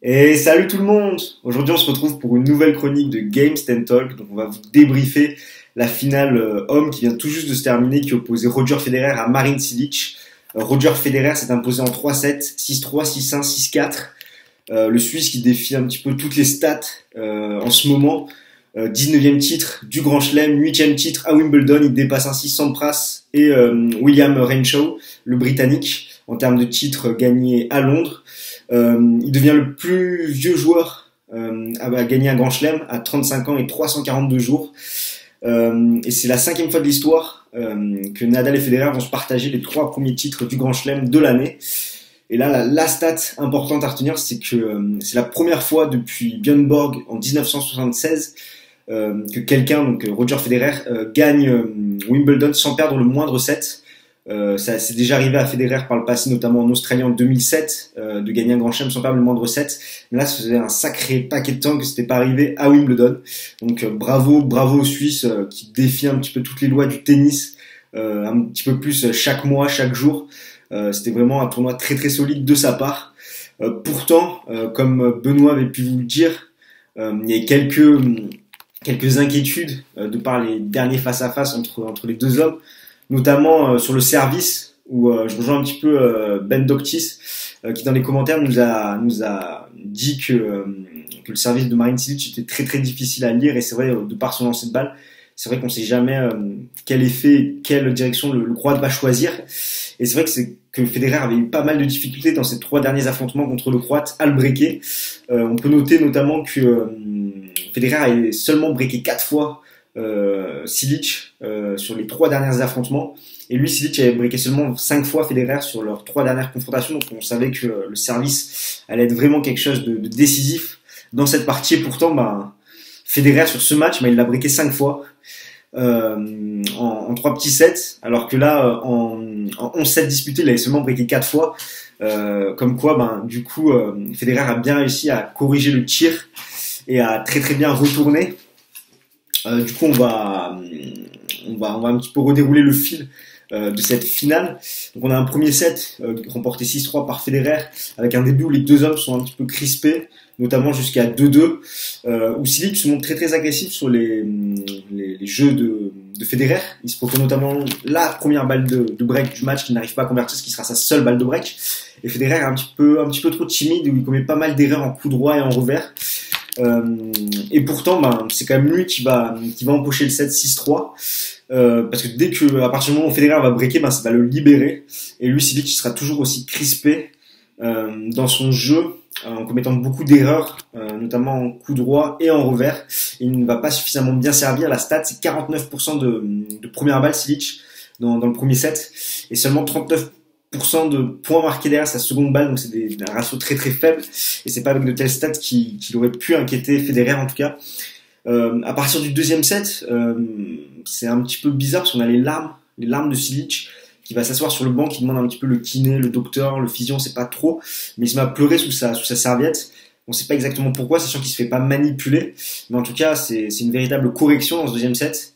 Et salut tout le monde! Aujourd'hui on se retrouve pour une nouvelle chronique de Games Ten Talk. Donc on va vous débriefer la finale homme qui vient tout juste de se terminer, qui opposait Roger Federer à Marin Cilic. Roger Federer s'est imposé en 3-7, 6-3, 6-1, 6-4. Le Suisse qui défie un petit peu toutes les stats en ce moment. 19e titre du Grand Chelem, 8e titre à Wimbledon. Il dépasse ainsi Sampras et William Renshaw, le Britannique, en termes de titres gagnés à Londres. Il devient le plus vieux joueur à gagner un Grand Chelem à 35 ans et 342 jours. Et c'est la 5e fois de l'histoire que Nadal et Federer vont se partager les 3 premiers titres du Grand Chelem de l'année. Et là, la stat importante à retenir, c'est que c'est la première fois depuis Björn Borg en 1976 que quelqu'un, donc Roger Federer, gagne Wimbledon sans perdre le moindre set. Ça c'est déjà arrivé à Federer par le passé, notamment en Australie en 2007, de gagner un Grand Chelem sans perdre le moindre set. Mais là, ça faisait un sacré paquet de temps que c'était pas arrivé à Wimbledon. Donc bravo aux Suisses qui défient un petit peu toutes les lois du tennis, un petit peu plus chaque mois, chaque jour. C'était vraiment un tournoi très très solide de sa part. Pourtant, comme Benoît avait pu vous le dire, il y a quelques inquiétudes de par les derniers face à face entre les deux hommes, notamment sur le service où je rejoins un petit peu Ben Doctis qui dans les commentaires nous a dit que le service de Marin Cilic était très très difficile à lire, et c'est vrai, de par son lancer de balle, c'est vrai qu'on sait jamais quel effet, quelle direction le Croate va choisir. Et c'est vrai que Federer avait eu pas mal de difficultés dans ces 3 derniers affrontements contre le Croate à le breaker. On peut noter notamment que Federer a seulement breaké 4 fois Cilic sur les 3 derniers affrontements, et lui, Cilic, avait breaké seulement 5 fois Federer sur leurs 3 dernières confrontations. Donc on savait que le service allait être vraiment quelque chose de décisif dans cette partie. Et pourtant, Federer sur ce match, il l'a breaké 5 fois en 3 petits sets, alors que là en 11 sets disputés, il avait seulement breaké 4 fois. Comme quoi, du coup, Federer a bien réussi à corriger le tir et à très très bien retourner. Du coup, on va un petit peu redérouler le fil de cette finale. Donc on a un premier set remporté 6-3 par Federer, avec un début où les deux hommes sont un petit peu crispés, notamment jusqu'à 2-2, où Cilic se montre très très agressif sur les jeux de Federer. Il se procure notamment la première balle de break du match qu'il n'arrive pas à convertir, ce qui sera sa seule balle de break. Et Federer est un petit peu trop timide, où il commet pas mal d'erreurs en coup droit et en revers. Et pourtant, c'est quand même lui qui va empocher le set 6-3. Parce que à partir du moment où Federer va breaker, ça va le libérer. Et lui, Cilic, sera toujours aussi crispé dans son jeu, en commettant beaucoup d'erreurs, notamment en coup droit et en revers. Il ne va pas suffisamment bien servir. La stat, c'est 49% de première balle Cilic dans le premier set, et seulement 39% de points marqués derrière sa seconde balle. Donc c'est un ratio très très faible, et c'est pas avec de telles stats qu'il aurait pu inquiéter Federer en tout cas. À partir du deuxième set, c'est un petit peu bizarre parce qu'on a les larmes de Cilic qui va s'asseoir sur le banc, qui demande un petit peu le kiné, le docteur, le physio, on sait pas trop, mais il se met à pleurer sous sa serviette. On sait pas exactement pourquoi, sachant qu'il se fait pas manipuler, mais en tout cas c'est une véritable correction dans ce deuxième set.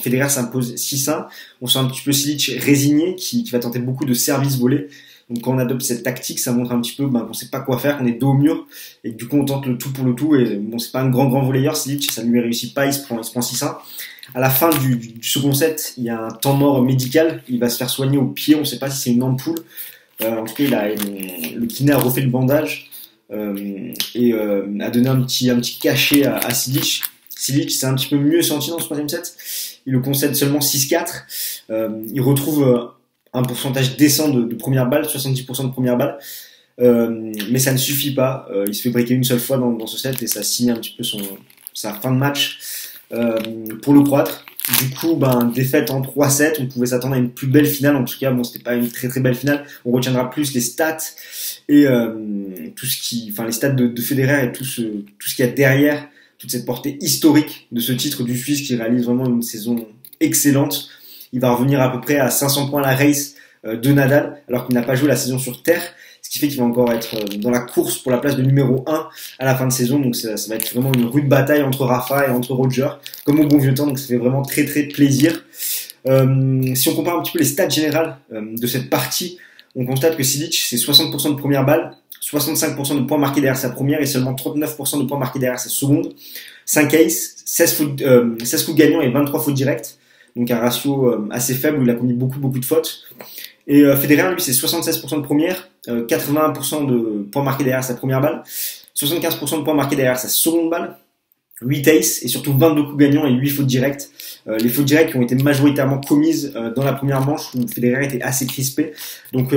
Federer s'impose 6-1. On sent un petit peu Cilic résigné, qui va tenter beaucoup de services volés. Donc quand on adopte cette tactique, ça montre un petit peu qu'on sait pas quoi faire, qu'on est dos au mur, et que du coup on tente le tout pour le tout. Et bon, c'est pas un grand volleyeur Cilic, ça ne lui réussit pas, il se prend 6-1. À la fin du second set, il y a un temps mort médical, il va se faire soigner au pied, on sait pas si c'est une ampoule. En tout cas, le kiné a refait le bandage et a donné un petit cachet à Cilic. Cilic s'est un petit peu mieux senti dans ce troisième set, il le concède seulement 6-4. Il retrouve un pourcentage décent de première balle, 70% de première balle, mais ça ne suffit pas. Il se fait breaker une seule fois dans ce set, et ça signe un petit peu sa fin de match pour le Croate. Du coup, défaite en 3-7. On pouvait s'attendre à une plus belle finale. En tout cas, c'était pas une très très belle finale. On retiendra plus les stats et les stats de Federer et tout ce qu'il y a derrière, toute cette portée historique de ce titre du Suisse, qui réalise vraiment une saison excellente. Il va revenir à peu près à 500 points à la race de Nadal, alors qu'il n'a pas joué la saison sur terre, ce qui fait qu'il va encore être dans la course pour la place de numéro 1 à la fin de saison. Donc ça va être vraiment une rude bataille entre Rafa et entre Roger, comme au bon vieux temps. Donc ça fait vraiment très très plaisir. Si on compare un petit peu les stats générales de cette partie, on constate que Cilic, c'est 60% de première balle, 65% de points marqués derrière sa première et seulement 39% de points marqués derrière sa seconde. 5 aces, 16 coups gagnants et 23 fautes directes. Donc un ratio assez faible où il a commis beaucoup de fautes. Et Federer, lui, c'est 76% de première, 81% de points marqués derrière sa première balle, 75% de points marqués derrière sa seconde balle, 8 aces et surtout 22 coups gagnants et 8 fautes directes. Les fautes directes qui ont été majoritairement commises dans la première manche où Federer était assez crispé. Donc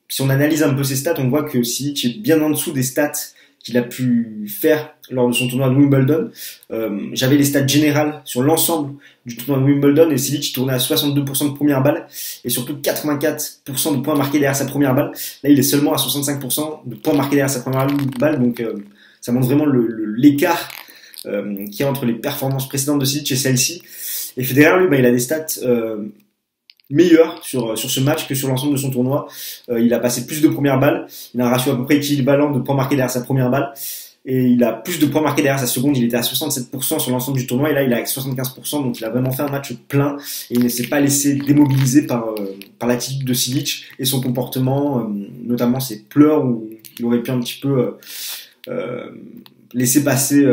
si on analyse un peu ses stats, on voit que Cilic est bien en dessous des stats qu'il a pu faire lors de son tournoi de Wimbledon. J'avais les stats générales sur l'ensemble du tournoi de Wimbledon et Cilic tournait à 62% de première balle et surtout 84% de points marqués derrière sa première balle. Là, il est seulement à 65% de points marqués derrière sa première balle, donc ça montre vraiment l'écart qu'il y a entre les performances précédentes de Cilic et celle-ci. Et Federer, lui, il a des stats meilleur sur ce match que sur l'ensemble de son tournoi. Il a passé plus de premières balles, il a un ratio à peu près équivalent de points marqués derrière sa première balle et il a plus de points marqués derrière sa seconde. Il était à 67% sur l'ensemble du tournoi et là il est à 75%, donc il a vraiment fait un match plein et il ne s'est pas laissé démobiliser par l'attitude de Cilic et son comportement, notamment ses pleurs où il aurait pu un petit peu laisser passer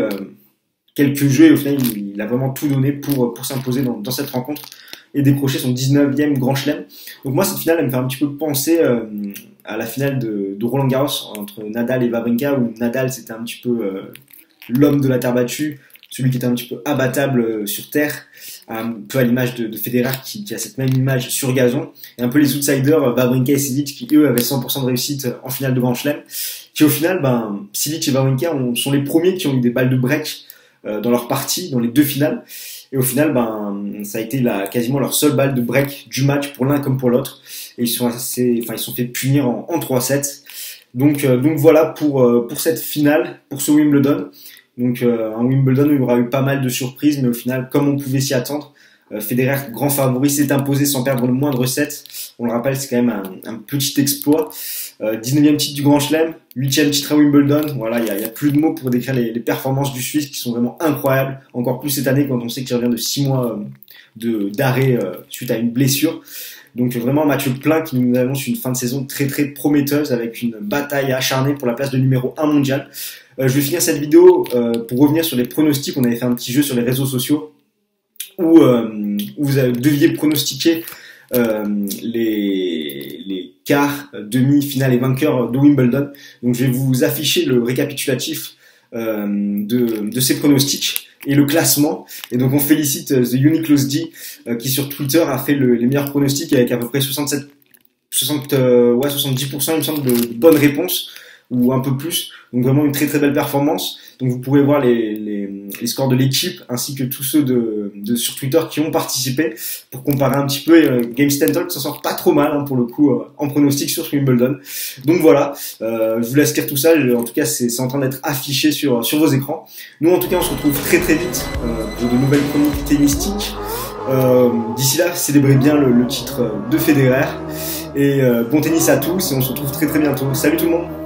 quelques jeux et au final il a vraiment tout donné pour s'imposer dans cette rencontre et décrocher son 19e Grand Chelem. Donc moi cette finale elle me fait un petit peu penser à la finale de Roland Garros entre Nadal et Wawrinka où Nadal c'était un petit peu l'homme de la terre battue, celui qui était un petit peu abattable sur terre, un peu à l'image de Federer qui a cette même image sur gazon, et un peu les outsiders Wawrinka et Cilic qui eux avaient 100% de réussite en finale de Grand Chelem, qui au final Cilic et Wawrinka sont les premiers qui ont eu des balles de break dans leur partie, dans les deux finales. Et au final, ça a été quasiment leur seule balle de break du match pour l'un comme pour l'autre. Et ils sont fait punir en 3-7. Donc voilà pour cette finale, pour ce Wimbledon. Donc un Wimbledon où il y aura eu pas mal de surprises, mais au final, comme on pouvait s'y attendre, Federer, grand favori, s'est imposé sans perdre le moindre set. On le rappelle, c'est quand même un petit exploit. 19e titre du Grand Chelem, 8e titre à Wimbledon. Voilà, il y a plus de mots pour décrire les performances du Suisse qui sont vraiment incroyables. Encore plus cette année quand on sait qu'il revient de 6 mois d'arrêt suite à une blessure. Donc vraiment un match plein qui nous annonce une fin de saison très prometteuse avec une bataille acharnée pour la place de numéro 1 mondial. Je vais finir cette vidéo pour revenir sur les pronostics. On avait fait un petit jeu sur les réseaux sociaux où vous deviez pronostiquer les quarts, demi-finales et vainqueurs de Wimbledon. Donc je vais vous afficher le récapitulatif de ces pronostics et le classement. Et donc on félicite The Uniclose D qui sur Twitter a fait les meilleurs pronostics avec à peu près 70% il me semble de bonnes réponses ou un peu plus. Donc vraiment une très belle performance. Donc vous pourrez voir les scores de l'équipe ainsi que tous ceux sur Twitter qui ont participé pour comparer un petit peu. Game Stand Talk s'en sort pas trop mal pour le coup en pronostic sur Wimbledon. Donc voilà, je vous laisse lire tout ça. En tout cas c'est en train d'être affiché sur vos écrans. Nous en tout cas on se retrouve très vite pour de nouvelles chroniques tennistiques. D'ici là célébrez bien le titre de Federer et bon tennis à tous et on se retrouve très bientôt. Salut tout le monde.